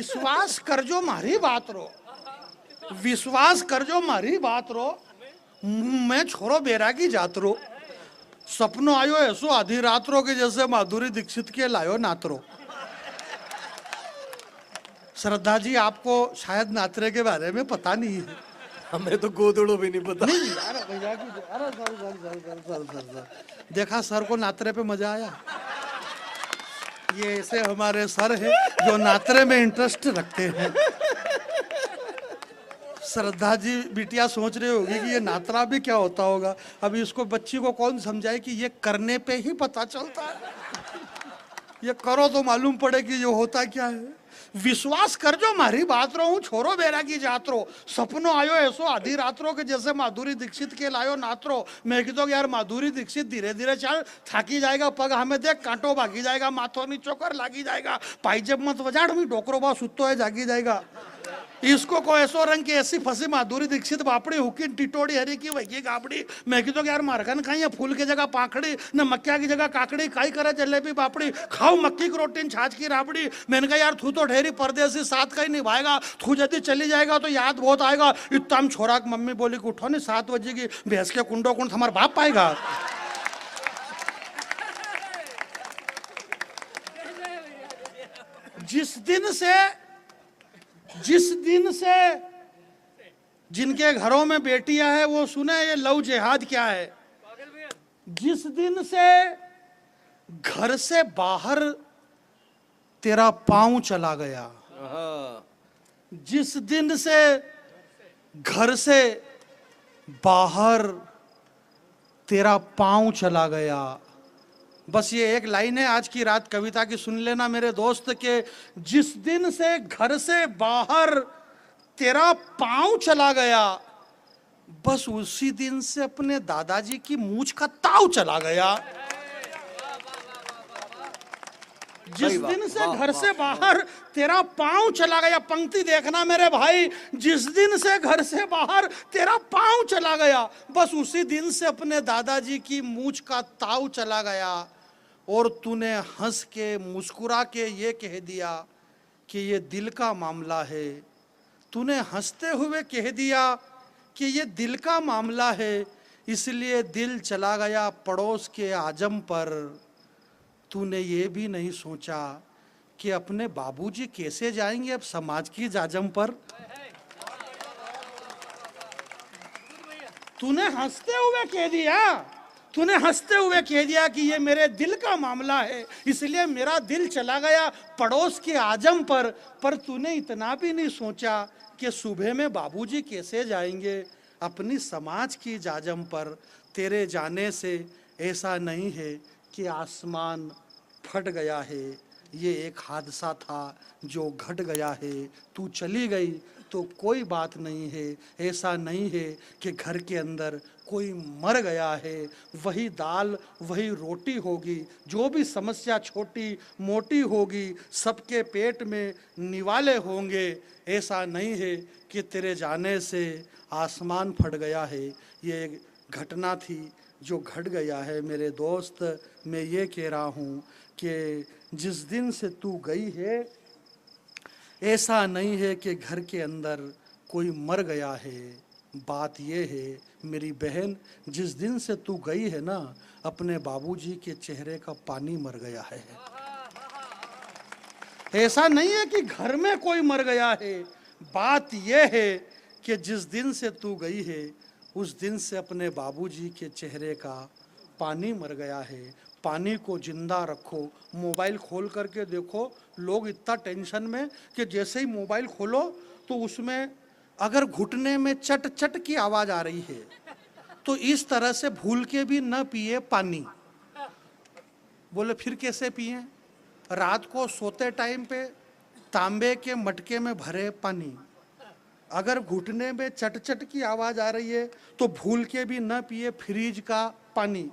विश्वास करजो मारी बात रो, विश्वास करजो मारी बात रो, मैं छोरो बैरागी जात रो, सपनो आयो ऐसो आधी रात रो के जैसे माधुरी दीक्षित के लायो नातरो। श्रद्धा जी, आपको शायद नातरे के बारे में पता नहीं है। हमें तो गोदड़ो भी नहीं पता। नहीं, अरे भैया की, अरे सर, देखा सर को नातरे पे मजा आया। ये ऐसे हमारे सर हैं जो नातरे में इंटरेस्ट रखते हैं। श्रद्धा जी बिटिया सोच रही होगी कि ये नातरा भी क्या होता होगा। अभी इसको, बच्ची को कौन समझाए कि ये करने पे ही पता चलता है, ये करो तो मालूम पड़े कि ये होता क्या है। विश्वास कर जो मारी बात रो, हूँ छोरो बेरा की जात रो, सपनो आयो ऐसो आधी रात रो के जैसे माधुरी दीक्षित के लायो नातरो। मैं कहता यार माधुरी दीक्षित धीरे धीरे चल, थाकी जाएगा पग, हमें देख कांटो भागी जाएगा, माथो नीचो कर लागी जाएगा, पाइजब मत वजाड़, मी डोकरो बा सुतो है जागी जाएगा। इसको को ऐसो रंग की ऐसी फंसी माधुरी दीक्षित बापड़ी हुकिन टिटोड़ी हरी की वही गाबड़ी। मैं कहता यार मारकन खाई, फूल की जगह पाखड़ी, न मक्या की जगह काकड़ी, काई करे जलेबी पापड़ी, खाओ मक्की की रोटी छाछ की राबड़ी। मैंने कहा यार तू तो ढेरी परदेसी, साथ का ही निभाएगा, तू यदि चली जाएगा तो याद बहुत आएगा। इतना छोरा मम्मी बोली कि उठो नहीं 7 बजे की, भैंस के कुंडो कुंड हमारा बाप पाएगा। जिस दिन से जिनके घरों में बेटियां हैं वो सुने ये लव जिहाद क्या है। जिस दिन से घर से बाहर तेरा पांव चला गया, जिस दिन से घर से बाहर तेरा पांव चला गया, बस ये एक लाइन है आज की रात कविता की, सुन लेना मेरे दोस्त के। जिस दिन से घर से बाहर तेरा पांव चला गया, बस उसी दिन से अपने दादाजी की मूंछ का ताव चला गया। जिस दिन से घर से बाहर तेरा पांव चला गया, पंक्ति देखना मेरे भाई, जिस दिन से घर से बाहर तेरा पांव चला गया, बस उसी दिन से अपने दादाजी की मूंछ का ताव चला गया। और तूने हंस के मुस्कुरा के ये कह दिया कि ये दिल का मामला है। तूने हंसते हुए कह दिया कि ये दिल का मामला है, इसलिए दिल चला गया पड़ोस के आजम पर। तूने ये भी नहीं सोचा कि अपने बाबूजी कैसे जाएंगे अब समाज की जाजम पर। तूने हंसते हुए कह दिया कि ये मेरे दिल का मामला है, इसलिए मेरा दिल चला गया पड़ोस के आजम पर तूने इतना भी नहीं सोचा कि सुबह में बाबूजी कैसे जाएंगे अपनी समाज की जाजम पर। तेरे जाने से ऐसा नहीं है कि आसमान फट गया है, ये एक हादसा था जो घट गया है। तू चली गई तो कोई बात नहीं है, ऐसा नहीं है कि घर के अंदर कोई मर गया है। वही दाल वही रोटी होगी, जो भी समस्या छोटी मोटी होगी सबके पेट में निवाले होंगे। ऐसा नहीं है कि तेरे जाने से आसमान फट गया है, ये एक घटना थी जो घट गया है। मेरे दोस्त, मैं ये कह रहा हूँ कि जिस दिन से तू गई है, ऐसा नहीं है कि घर के अंदर कोई मर गया है। बात ये है मेरी बहन, जिस दिन से तू गई है ना, अपने बाबूजी के चेहरे का पानी मर गया है। ऐसा नहीं है कि घर में कोई मर गया है। बात ये है कि जिस दिन से तू गई है, उस दिन से अपने बाबूजी के चेहरे का पानी मर गया है। पानी को जिंदा रखो। मोबाइल खोल करके देखो, लोग इतना टेंशन में कि जैसे ही मोबाइल खोलो तो उसमें अगर घुटने में चट चट की आवाज़ आ रही है तो इस तरह से भूल के भी न पिए पानी। बोले फिर कैसे पिए? रात को सोते टाइम पे तांबे के मटके में भरे पानी। अगर घुटने में चट चट की आवाज़ आ रही है तो भूल के भी न पिए फ्रिज का पानी।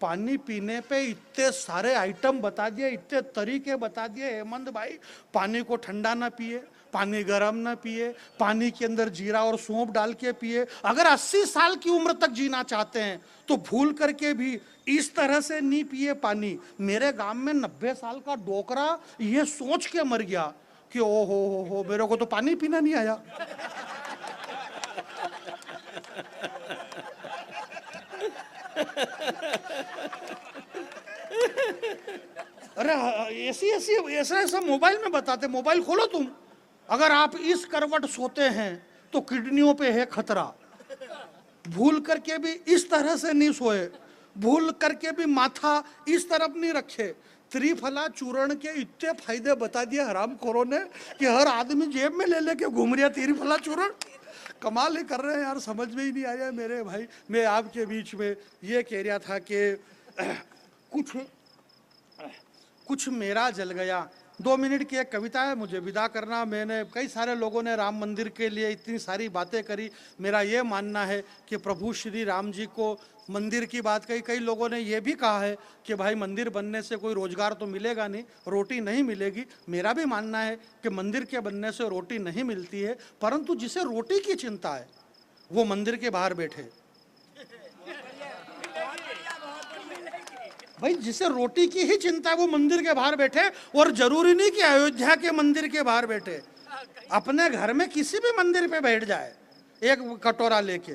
पानी पीने पे इतने सारे आइटम बता दिए, इतने तरीके बता दिए हेमंत भाई। पानी को ठंडा ना पिए, पानी गर्म ना पिए, पानी के अंदर जीरा और सौंफ डाल के पिए। अगर 80 साल की उम्र तक जीना चाहते हैं तो भूल करके भी इस तरह से नहीं पिए पानी। मेरे गांव में 90 साल का डोकरा ये सोच के मर गया, कि ओ हो मेरे को तो पानी पीना नहीं आया। अरे ऐसी ऐसी ऐसा ऐसा मोबाइल में बताते, मोबाइल खोलो तुम, अगर आप इस करवट सोते हैं तो किडनियों पे है खतरा। भूल करके भी इस तरह से नहीं सोए, भूल करके भी माथा इस तरफ नहीं रखे। त्रिफला चूर्ण के इतने फायदे बता दिए हरामखोरों ने कि हर आदमी जेब में ले लेके घूम रहा त्रिफला चूर्ण। कमाल ही कर रहे हैं यार, समझ में ही नहीं आया मेरे भाई। मैं आपके बीच में ये कह रहा था कि कुछ मेरा जल गया। 2 मिनट की एक कविता है, मुझे विदा करना। मैंने कई सारे लोगों ने राम मंदिर के लिए इतनी सारी बातें करी। मेरा ये मानना है कि प्रभु श्री राम जी को मंदिर की बात कही। कई लोगों ने ये भी कहा है कि भाई मंदिर बनने से कोई रोजगार तो मिलेगा नहीं, रोटी नहीं मिलेगी। मेरा भी मानना है कि मंदिर के बनने से रोटी नहीं मिलती है, परंतु जिसे रोटी की चिंता है वो मंदिर के बाहर बैठे। भाई जिसे रोटी की ही चिंता है वो मंदिर के बाहर बैठे, और जरूरी नहीं कि अयोध्या के मंदिर के बाहर बैठे, अपने घर में किसी भी मंदिर पे बैठ जाए एक कटोरा लेके,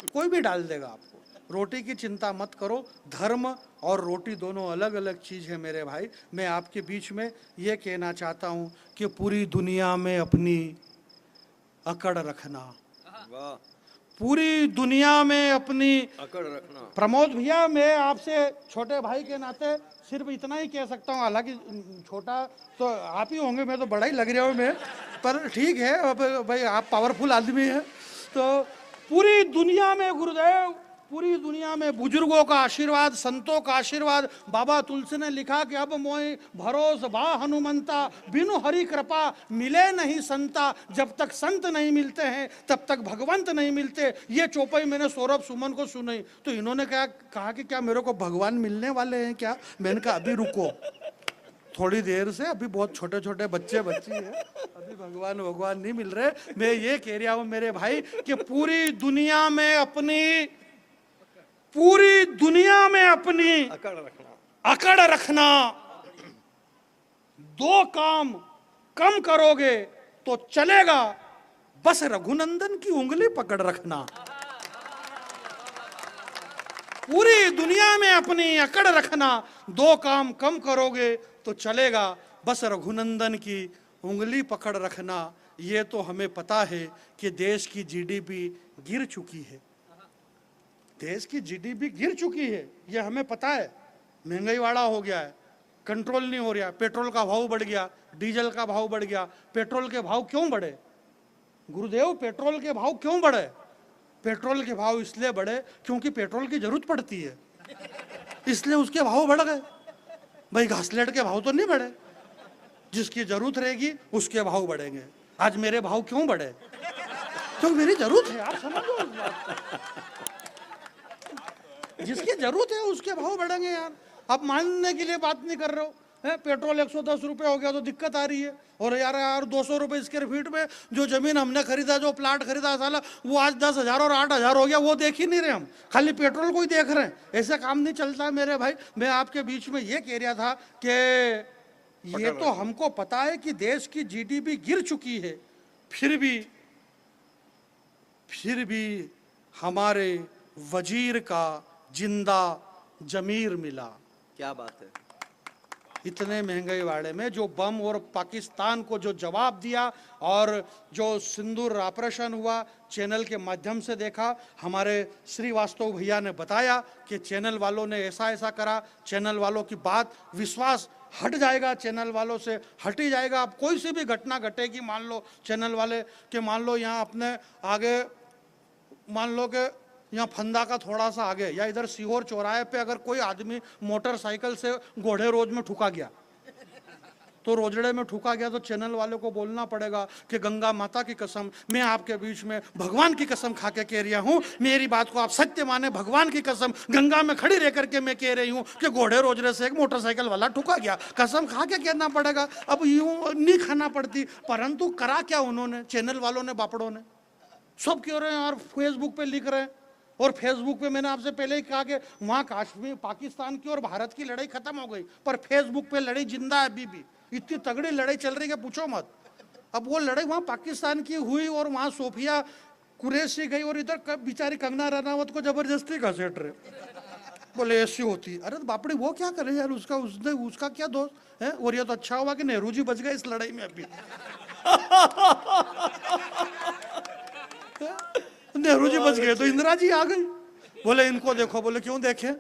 कोई भी डाल देगा आपको। रोटी की चिंता मत करो। धर्म और रोटी दोनों अलग अलग चीज है मेरे भाई। मैं आपके बीच में ये कहना चाहता हूं कि पूरी दुनिया में अपनी अकड़ रखना, वाह, पूरी दुनिया में अपनी अकड़ रखना। प्रमोद भैया, मैं आपसे छोटे भाई के नाते सिर्फ इतना ही कह सकता हूँ, हालांकि छोटा तो आप ही होंगे, मैं तो बड़ा ही लग रहा हूँ मैं, पर ठीक है। अब भाई आप पावरफुल आदमी हैं। तो पूरी दुनिया में गुरुदेव, पूरी दुनिया में बुजुर्गों का आशीर्वाद, संतों का आशीर्वाद। बाबा तुलसी ने लिखा कि अब मोय भरोस बा हनुमंता, बिनु हरि कृपा मिले नहीं संता। जब तक संत नहीं मिलते हैं तब तक भगवंत नहीं मिलते। ये चौपाई मैंने सौरभ सुमन को सुनाई तो इन्होंने क्या कहा कि क्या मेरे को भगवान मिलने वाले हैं क्या? मैंने कहा अभी रुको, थोड़ी देर से, अभी बहुत छोटे छोटे बच्ची है, अभी भगवान नहीं मिल रहे। मैं ये कह रहा हूं मेरे भाई कि पूरी दुनिया में अपनी अकड़ रखना। 2 काम कम करोगे तो चलेगा, बस रघुनंदन की उंगली पकड़ रखना। पूरी दुनिया में अपनी अकड़ रखना। 2 काम कम करोगे तो चलेगा, बस रघुनंदन की उंगली पकड़ रखना। ये तो हमें पता है कि देश की जीडीपी गिर चुकी है, देश की जीडीपी गिर चुकी है, ये हमें पता है। महंगाई वाला हो गया है, कंट्रोल नहीं हो रहा। पेट्रोल का भाव बढ़ गया, डीजल का भाव बढ़ गया। पेट्रोल के भाव क्यों बढ़े गुरुदेव? पेट्रोल के भाव क्यों बढ़े? पेट्रोल के भाव इसलिए बढ़े क्योंकि पेट्रोल की जरूरत पड़ती है, इसलिए उसके भाव बढ़ गए। भाई घासलेट के भाव तो नहीं बढ़े, जिसकी जरूरत रहेगी उसके भाव बढ़ेंगे। आज मेरे भाव क्यों बढ़े? तो मेरी जरूरत है, आप समझो इस बात को। जिसकी जरूरत है उसके भाव बढ़ेंगे यार। आप मानने के लिए बात नहीं कर रहे हो, है पेट्रोल 110 रुपये हो गया तो दिक्कत आ रही है। और यार 200 रुपये स्क्वायर फीट में जो जमीन हमने खरीदा, जो प्लाट खरीदा साला, वो आज 10,000 और 8,000 हो गया। वो देख ही नहीं रहे हम, खाली पेट्रोल को ही देख रहे हैं। ऐसा काम नहीं चलता मेरे भाई। मैं आपके बीच में ये कह रहा था कि ये तो हमको पता है कि देश की जीडीपी गिर चुकी है, फिर भी हमारे वजीर का जिंदा जमीर मिला। क्या बात है। इतने महंगाई वाले में जो बम और पाकिस्तान को जो जवाब दिया, और जो सिंदूर ऑपरेशन हुआ, चैनल के माध्यम से देखा। हमारे श्रीवास्तव भैया ने बताया कि चैनल वालों ने ऐसा ऐसा करा। चैनल वालों की बात, विश्वास हट जाएगा, चैनल वालों से हट ही जाएगा। अब कोई सी भी घटना घटेगी, मान लो चैनल वाले के, मान लो यहाँ अपने आगे, मान लो कि यहाँ फंदा का थोड़ा सा आगे या इधर सीहोर चौराहे पे अगर कोई आदमी मोटरसाइकिल से घोड़े रोज में ठुका गया, तो रोजड़े में ठुका गया, तो चैनल वाले को बोलना पड़ेगा कि गंगा माता की कसम, मैं आपके बीच में भगवान की कसम खा के कह रहा हूँ, मेरी बात को आप सत्य माने, भगवान की कसम गंगा में खड़ी रह करके मैं कह रही हूँ कि घोड़े रोजड़े से एक मोटरसाइकिल वाला ठुका गया। कसम खा के कहना पड़ेगा। अब यूं नहीं खाना पड़ती, परंतु करा क्या उन्होंने, चैनल वालों ने, बापड़ों ने, सब कह रहे हैं यार, फेसबुक पे लिख रहे हैं। और फेसबुक पे मैंने आपसे पहले ही कहा कि वहाँ कश्मीर, पाकिस्तान की और भारत की लड़ाई खत्म हो गई, पर फेसबुक पे लड़ाई जिंदा है अभी भी। इतनी तगड़ी लड़ाई चल रही है पूछो मत। अब वो लड़ाई वहां पाकिस्तान की हुई और वहां सोफिया कुरैशी गई और इधर बेचारी कंगना रनावत को जबरदस्ती घसीट रहे, बोले ऐसी होती। अरे तो बापड़ी वो क्या करे यार, उसका क्या दोष है। और ये तो अच्छा हुआ कि नेहरू जी बच गए इस लड़ाई में अभी। नेहरू जी बच गए तो इंदिरा जी आ गई। बोले इनको देखो, बोले क्यों देखे,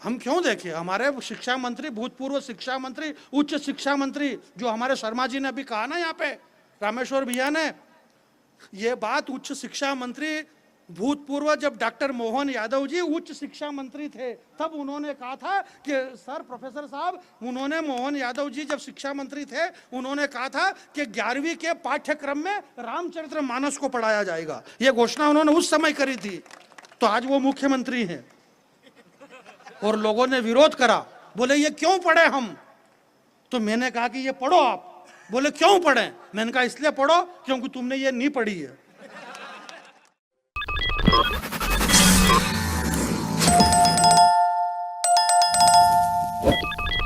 हम क्यों देखे, हमारे शिक्षा मंत्री, भूतपूर्व शिक्षा मंत्री, उच्च शिक्षा मंत्री, जो हमारे शर्मा जी ने अभी कहा ना यहाँ पे, रामेश्वर भैया ने ये बात, उच्च शिक्षा मंत्री भूतपूर्व, जब डॉक्टर मोहन यादव जी उच्च शिक्षा मंत्री थे तब उन्होंने कहा था कि सर प्रोफेसर साहब, उन्होंने, मोहन यादव जी जब शिक्षा मंत्री थे उन्होंने कहा था कि 11वीं के पाठ्यक्रम में रामचरितमानस को पढ़ाया जाएगा। ये घोषणा उन्होंने उस समय करी थी। तो आज वो मुख्यमंत्री हैं और लोगों ने विरोध करा, बोले ये क्यों पढ़े हम। तो मैंने कहा कि ये पढ़ो आप। बोले क्यों पढ़े, मैंने कहा इसलिए पढ़ो क्योंकि तुमने ये नहीं पढ़ी है।